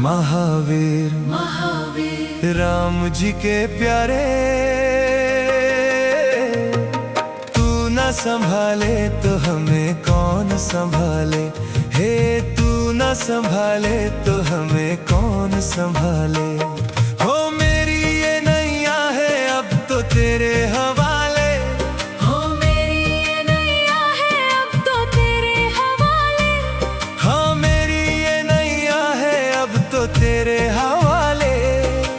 महावीर राम जी के प्यारे, तू न संभाले तो हमें कौन संभाले। हे तू न संभाले तो हमें कौन संभाले। हो मेरी ये नैया है अब तो तेरे हवाले। हो मेरी ये नैया है अब तो तेरे हवाले। हाँ मेरी ये नैया है अब तो तेरे हवाले।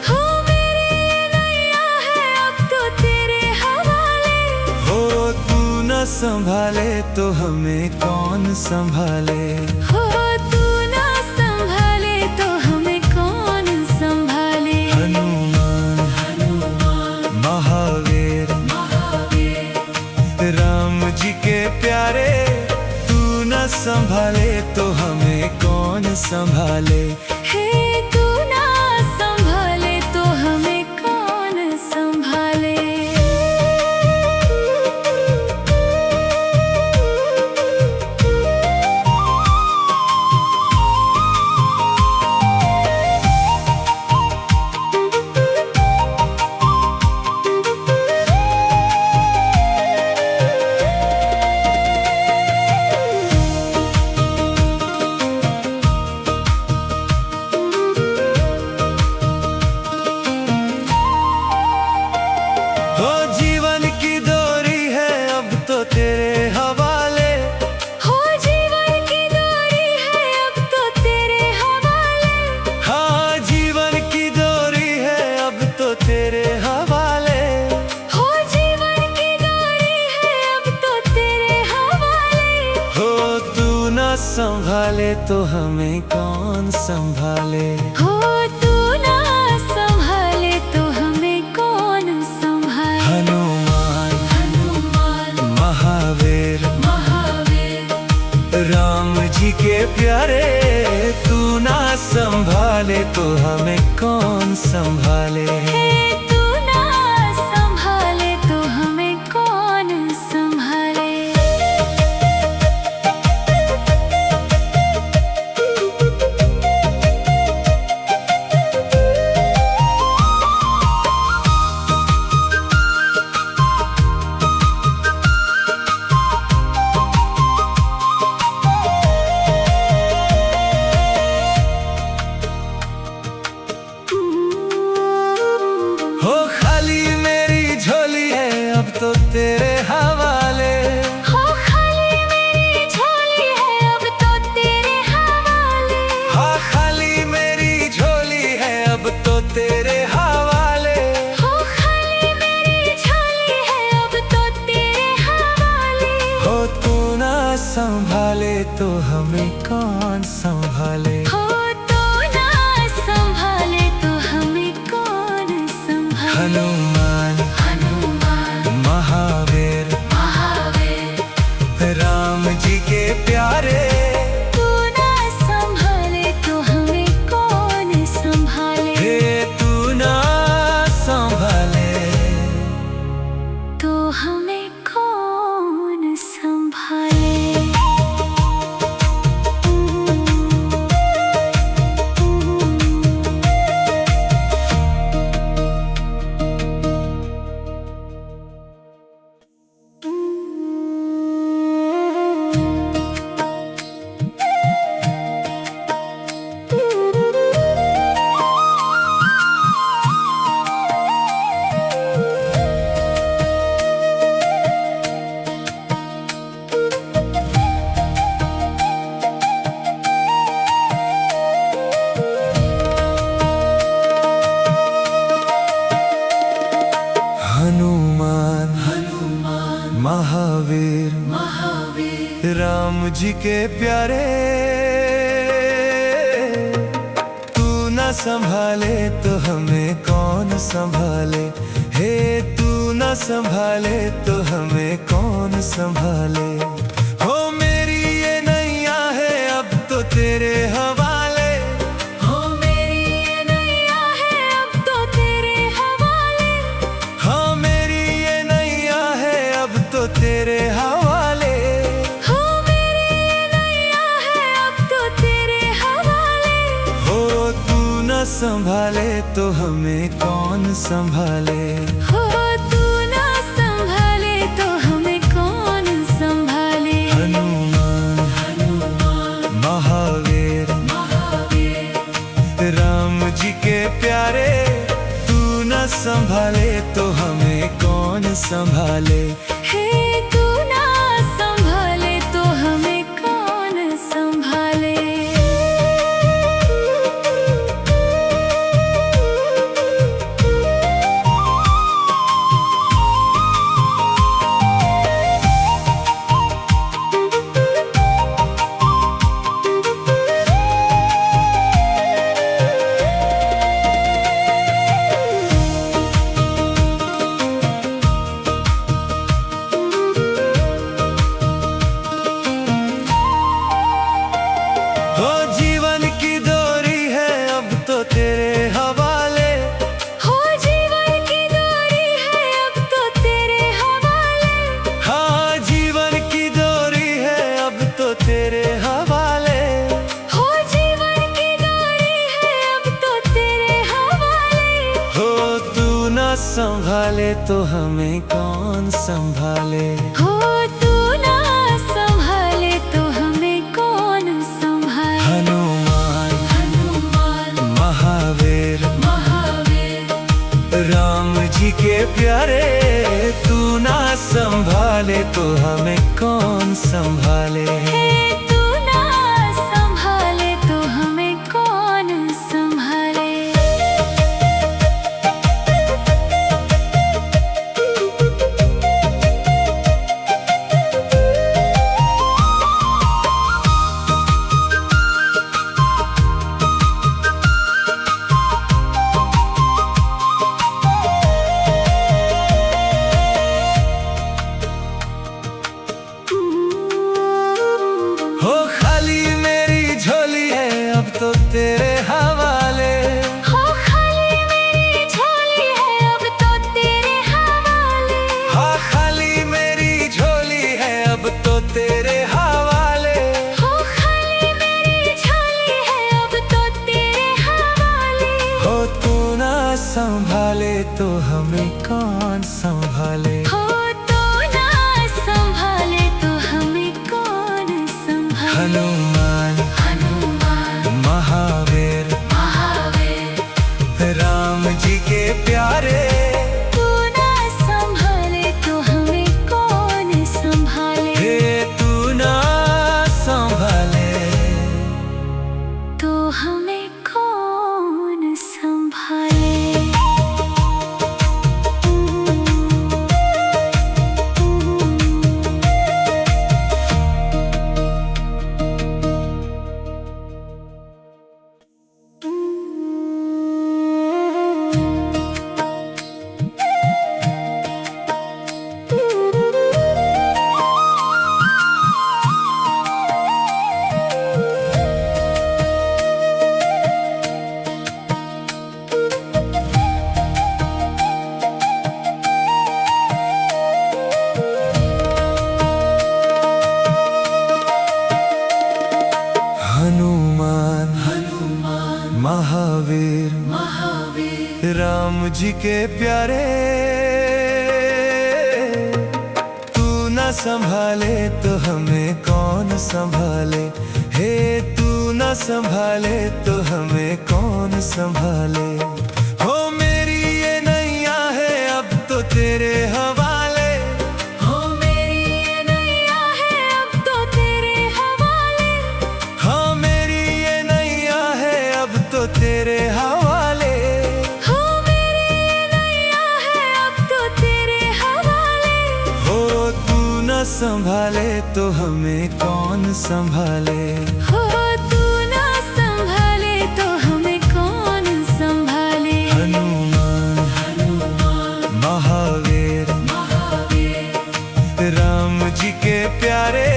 हो मेरी ये नैया है अब तो तेरे हवाले। हो तू न संभाले तो हमें कौन संभाले। हो तू ना संभाले तो हमें कौन संभाले। हनुमान महावीर राम जी के प्यारे, तू न संभाले तो हमें कौन संभाले। हे तू ना संभाले तो हमें कौन संभाले। हो जीवन की डोरी है अब तो तेरे हवाले। हो जीवन की डोरी है अब तो तेरे हवाले। हाँ जीवन की डोरी है अब तो तेरे हवाले। हो जीवन की डोरी है अब तो तेरे हवाले। हो तू न संभाले तो हमें कौन संभाले। हो तू ना संभाले तो हमें कौन संभाले। हनुमान महावीर राम जी के प्यारे, तू ना संभाले तो हमें कौन संभाले। हे तू ना संभाले तो हमें कौन संभाले। हो खाली मेरी झोली है अब तो तेरे हवाले। हो खाली मेरी झोली है अब तो तेरे हवाले। हाँ खाली मेरी झोली है अब तो तेरे हवाले। हो खाली मेरी झोली है अब तो तेरे हवाले। हो तू ना संभाले तो हमें कौन संभाले। हो तू ना संभाले तो हमें कौन संभाले। हनुमान महावीर राम जी के प्यारे, तू ना संभाले तो हमें कौन संभाले। हे तू ना संभाले तो हमें कौन संभाले। हनुमान महावीर राम जी के प्यारे, तू न संभाले तो हमें कौन संभाले। हे तू न संभाले तो हमें कौन संभाले। हो मेरी ये नैया है अब तो तेरे हवाले। हो मेरी ये नैया है अब तो तेरे हवाले। हाँ मेरी ये नैया है अब तो तेरे हवाले। हो मेरी ये नैया है अब तो तेरे हवाले। हो तू संभाले तो हमें कौन संभाले। हो तू ना संभाले तो हमें कौन संभाले। हनुमान महावीर राम जी के प्यारे, तू न संभाले तो हमें कौन संभाले। हे तू ना संभाले तो हमें कौन संभाले। हो जीवन की डोरी है अब तो तेरे हवाले। हो जीवन की डोरी है अब तो तेरे हवाले। हाँ जीवन की डोरी है अब तो तेरे हवाले। हो जीवन की डोरी है अब तो तेरे हवाले। हो तू न संभाले तो हमें कौन संभाले। हो तू ना संभाले तो हमें कौन संभाले। हनुमान महावीर राम जी के प्यारे, तू ना संभाले तो हमें कौन संभाले। हे तू ना संभाले तो हमें कौन संभाले। हो खाली मेरी झोली है अब तो तेरे हवाले। हो खाली मेरी झोली है अब तो तेरे हवाले। हाँ खाली मेरी झोली है अब तो तेरे हवाले। हो खाली मेरी झोली है अब तो तेरे हवाले। हो तू ना संभाले तो हमें कौन संभाले। हो तो ना संभाले तो हमें कौन संभाले। हनुमान महावीर राम जी के प्यारे, तू ना संभाले तो हमें कौन संभाले। हे तू ना संभाले तो हमें कौन संभाले। हनुमान महावीर राम जी के प्यारे, तू न संभाले तो हमें कौन संभाले। हे तू न संभाले तो हमें कौन संभाले। हो मेरी ये नैया है अब तो तेरे हवाले। हो मेरी ये नैया है अब तो तेरे हवाले। हाँ मेरी ये नैया है अब तो तेरे हवाले। हो मेरी ये नैया है अब तो तेरे हवाले। हो तू न संभाले तो हमें कौन संभाले। हो तू ना संभाले तो हमें कौन संभाले। हनुमान महावीर राम जी के प्यारे,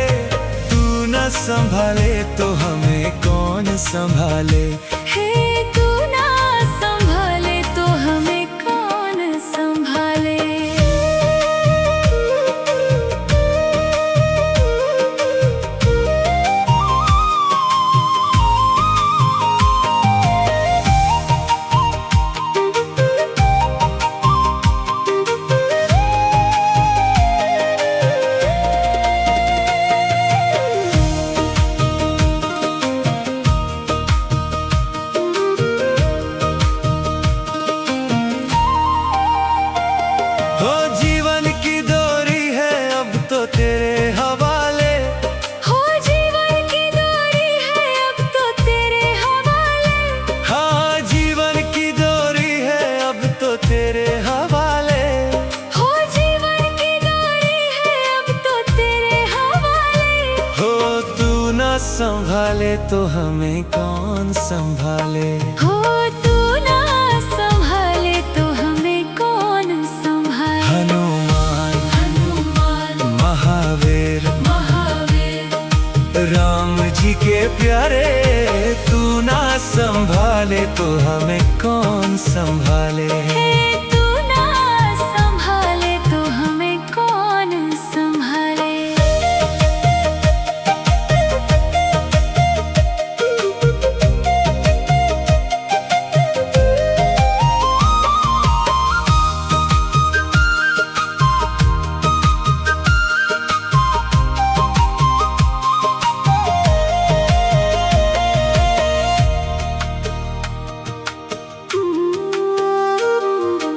तू न संभाले तो हमें कौन संभाले। हे तू ना संभाले तो हमें कौन संभाले। तो हमें कौन संभाले। हो तू ना संभाले तो हमें कौन संभाले। हनुमान हनुमान महावीर महावीर राम जी के प्यारे, तू ना संभाले तो हमें कौन संभाले। हे तू ना संभाले तो हमें कौन संभाले।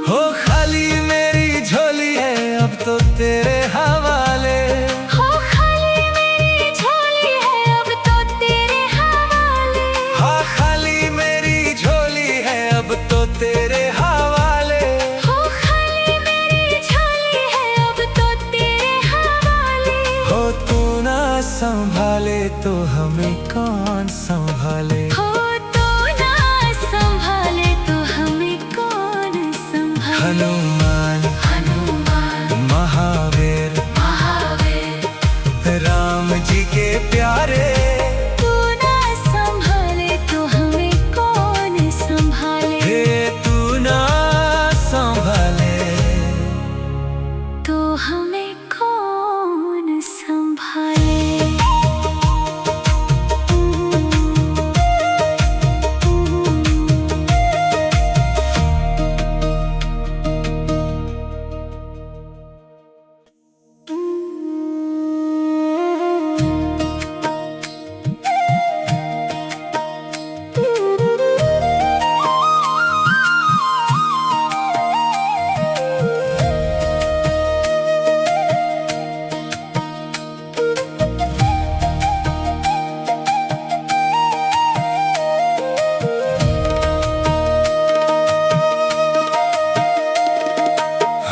हो खाली मेरी झोली है अब तो तेरे हवाले। हो खाली मेरी झोली है अब तो तेरे हवाले। हाँ खाली मेरी झोली है अब तो तेरे हवाले। हो खाली मेरी झोली है अब तो तेरे हवाले। हो तू ना संभाले तो हमें कौन संभाले। हो तो ना संभाले तो हमें कौन संभाले। हनुमान हनुमान महावीर महावीर राम जी के प्यारे, तू ना संभाले तो हमें कौन संभाले। हे तू ना संभाले तो हमें कौन संभाले।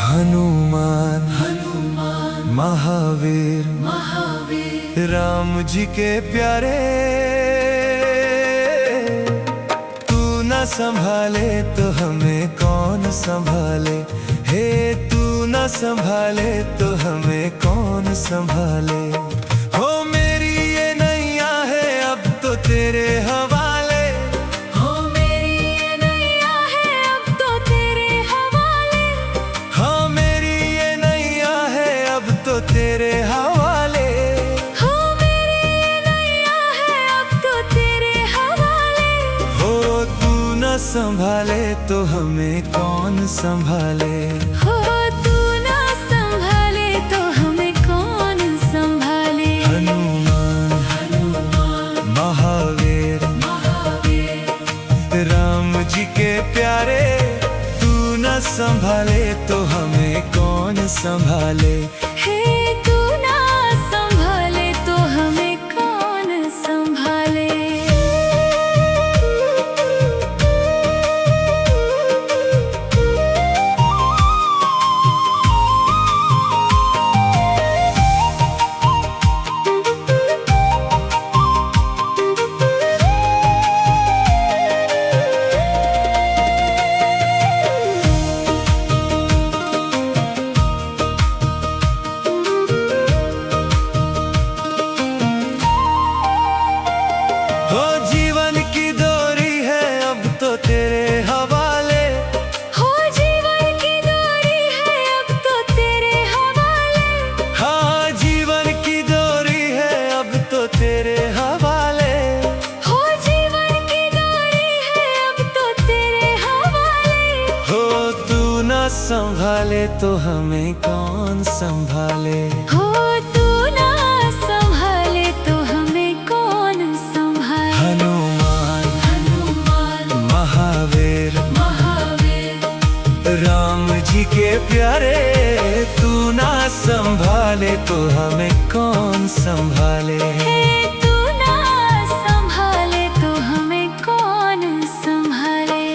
हनुमान महावीर महावीर राम जी के प्यारे, तू ना संभाले तो हमें कौन संभाले। हे तू ना संभाले तो हमें कौन संभाले। हो मेरी ये नैया है अब तो तेरे हवाले। हो मेरी ये नैया है अब तो तेरे हवाले। हाँ मेरी ये नैया है अब तो तेरे हवाले। हो मेरी ये नैया है अब तो तेरे हवाले। हो तू न संभाले तो हमें कौन संभाले। हो तू ना संभाले तो हमें कौन संभाले। हनुमान महावीर राम जी के प्यारे, तू न संभाले तो हमें कौन संभाले। हे तू ना संभाले तो हमें कौन संभाले। हो जीवन की डोरी है अब तो तेरे हवाले। हो जीवन की डोरी है अब तो तेरे हवाले। हाँ जीवन की डोरी है अब तो तेरे हवाले। हो जीवन की डोरी है अब तो तेरे हवाले। हो तू न संभाले तो हमें कौन संभाले। हो तू ना संभाले तो हमें कौन संभाले। हनुमान महावीर राम जी के प्यारे, तू ना संभाले तो हमें कौन संभाले। हे तू ना संभाले तो हमें कौन संभाले।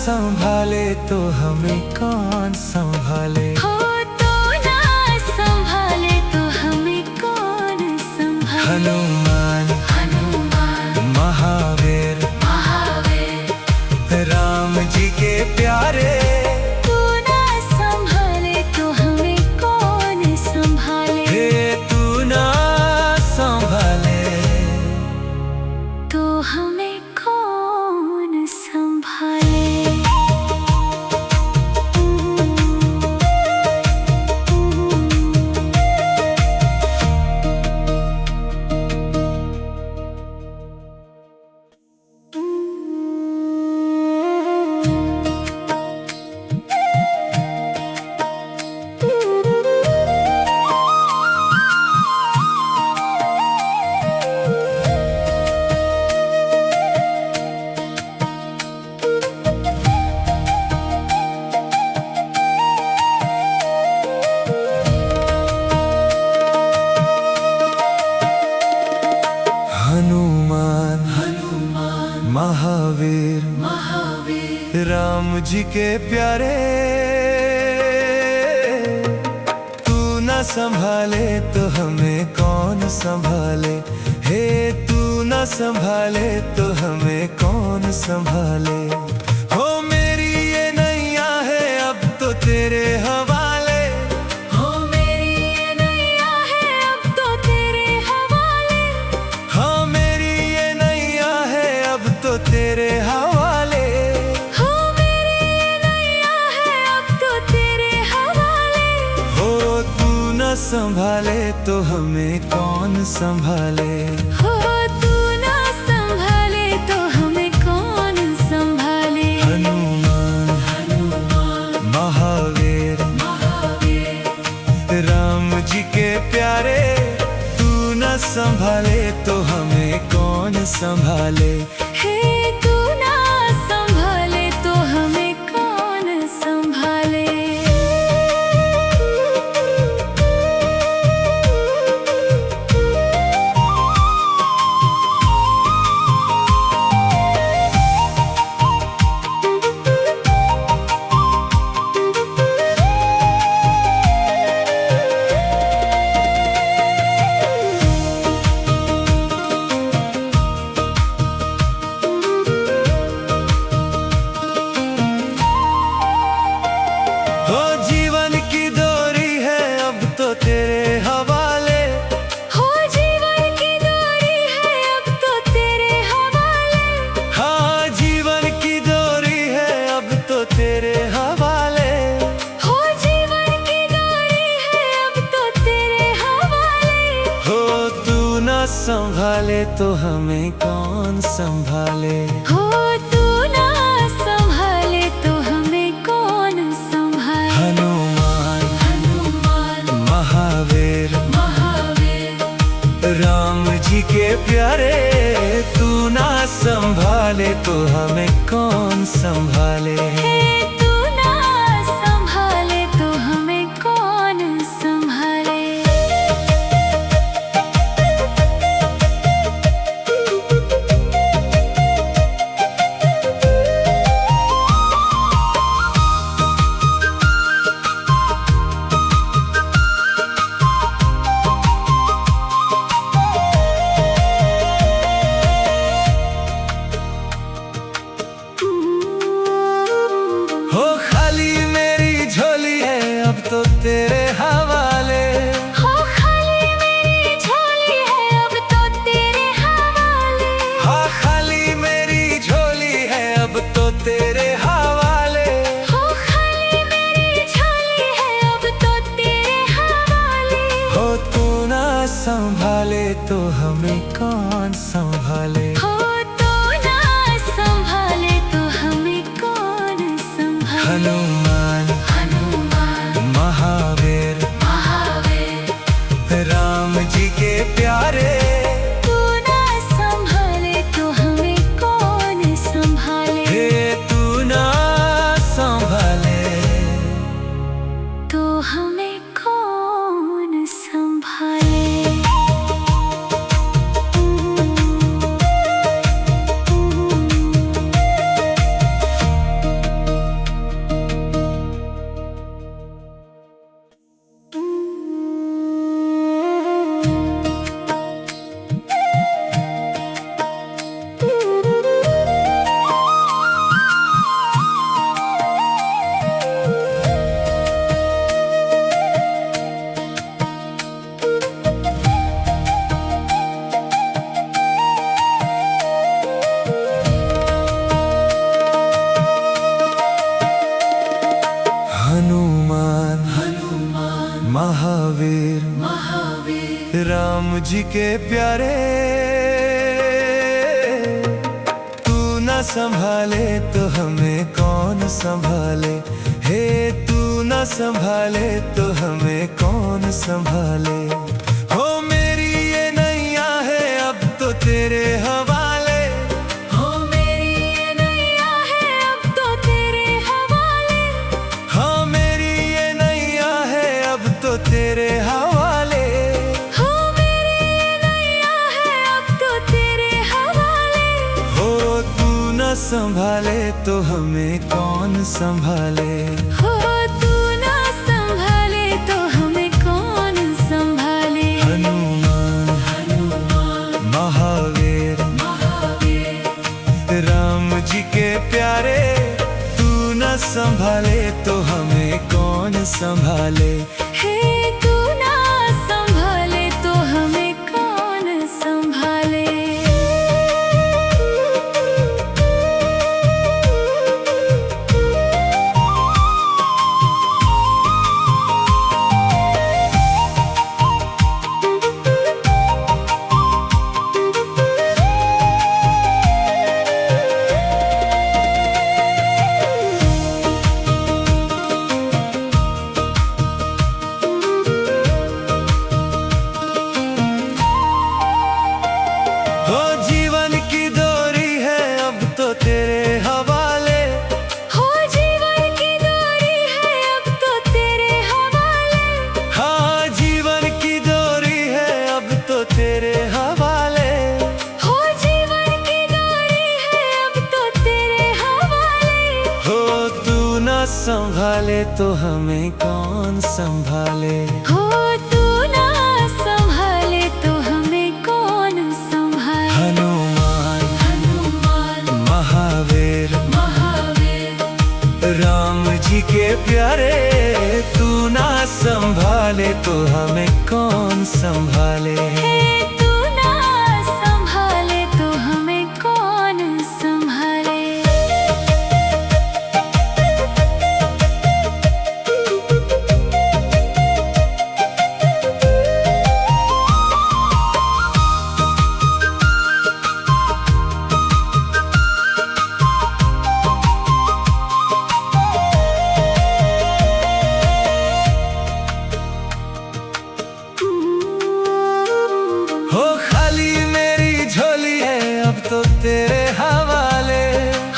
संभाले तो हमें कौन संभाले। हो तू ना संभाले तो हमें कौन संभाले। हनुमान हनुमान महावीर महावीर राम जी के प्यारे। तू ना संभाले तो हमें कौन संभाले। हे तू ना संभाले तो हमें कौन संभाले। हनुमान महावीर राम जी के प्यारे। तू न संभाले तो हमें कौन संभाले। हे तू न संभाले तो हमें कौन संभाले। हो मेरी ये नैया है अब तो तेरे हवाले। हो मेरी ये नैया है अब तो तेरे हवाले। हाँ मेरी ये नैया है अब तो तेरे हवाले। हो मेरी ये नैया है अब तो तेरे हवाले। हो तू न संभाले तो हमें कौन संभाले। हो तू ना संभाले तो हमें कौन संभाले। हनुमान महावीर राम जी के प्यारे। तू न संभाले तो हमें कौन संभाले। हे तू ना संभाले तो हमें कौन संभाले। हो जीवन की डोरी है अब तो तेरे हवाले। हो जीवन की डोरी है अब तो तेरे हवाले। हाँ जीवन की डोरी है अब तो तेरे हवाले। हो जीवन की डोरी है अब तो तेरे हवाले। हो तू न संभाले तो हमें कौन संभाले। हो तू ना संभाले तो हमें कौन संभाले। हनुमान महावीर राम जी के प्यारे। तू ना संभाले तो हमें कौन संभाले। हे तू ना संभाले तो हमें कौन संभाले। हो खाली मेरी झोली है अब तो तेरे हवाले। हो खाली मेरी झोली है अब तो तेरे हवाले। हाँ खाली मेरी झोली है अब तो तेरे हवाले। हो खाली मेरी झोली है अब तो तेरे हवाले। हो तू ना संभाले तो हमें कौन संभाले। हो तू ना संभाले तो हमें कौन संभाले। हनुमान महावीर राम जी के प्यारे। तू ना संभाले तो हमें कौन संभाले। हे तू ना संभाले तो हमें कौन संभाले। जी के प्यारे, तू न संभाले तो हमें कौन संभाले। हे तू न संभाले तो हमें कौन संभाले। हो मेरी ये नैया है अब तो तेरे हवाले। हो मेरी ये नैया है अब तो तेरे हवाले। हाँ मेरी ये नैया है अब तो तेरे हवाले। हो मेरी ये नैया है अब तो तेरे हवाले। हो तू न संभाले तो हमें कौन संभाले। हो तू ना संभाले तो हमें कौन संभाले। हनुमान महावीर राम जी के प्यारे, तू न संभाले तो हमें कौन संभाले। हे तू ना संभाले तो हमें कौन संभाले। हो जीवन की डोरी है अब तो तेरे हवाले। हो जीवन की डोरी है अब तो तेरे हवाले। हाँ जीवन की डोरी है अब तो तेरे हवाले। हो जीवन की डोरी है अब तो तेरे हवाले। हो तू न संभाले तो हमें कौन संभाले। हो तू ना संभाले तो हमें कौन संभाले। हनुमान महावीर राम जी के प्यारे, तू ना संभाले तो हमें कौन संभाले। हे तू ना संभाले तो हमें कौन संभाले। हो खाली मेरी झोली है अब तो तेरे हवाले।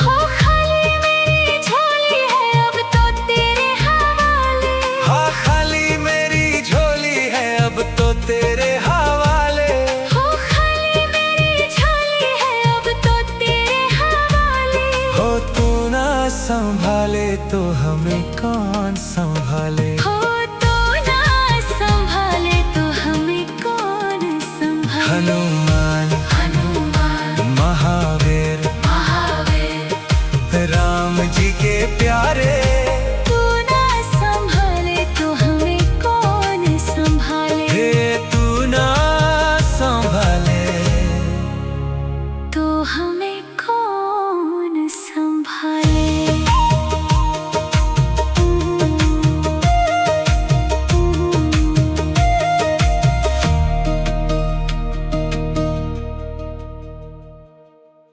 हो खाली मेरी झोली है अब तो तेरे हवाले। हाँ खाली मेरी झोली है अब तो तेरे हवाले। हो खाली मेरी झोली है अब तो तेरे हवाले। हो तू ना संभाले तो हमें कौन संभाले। हो तू ना संभाले तो हमें कौन संभाले। हनुमान महावीर राम जी के प्यारे,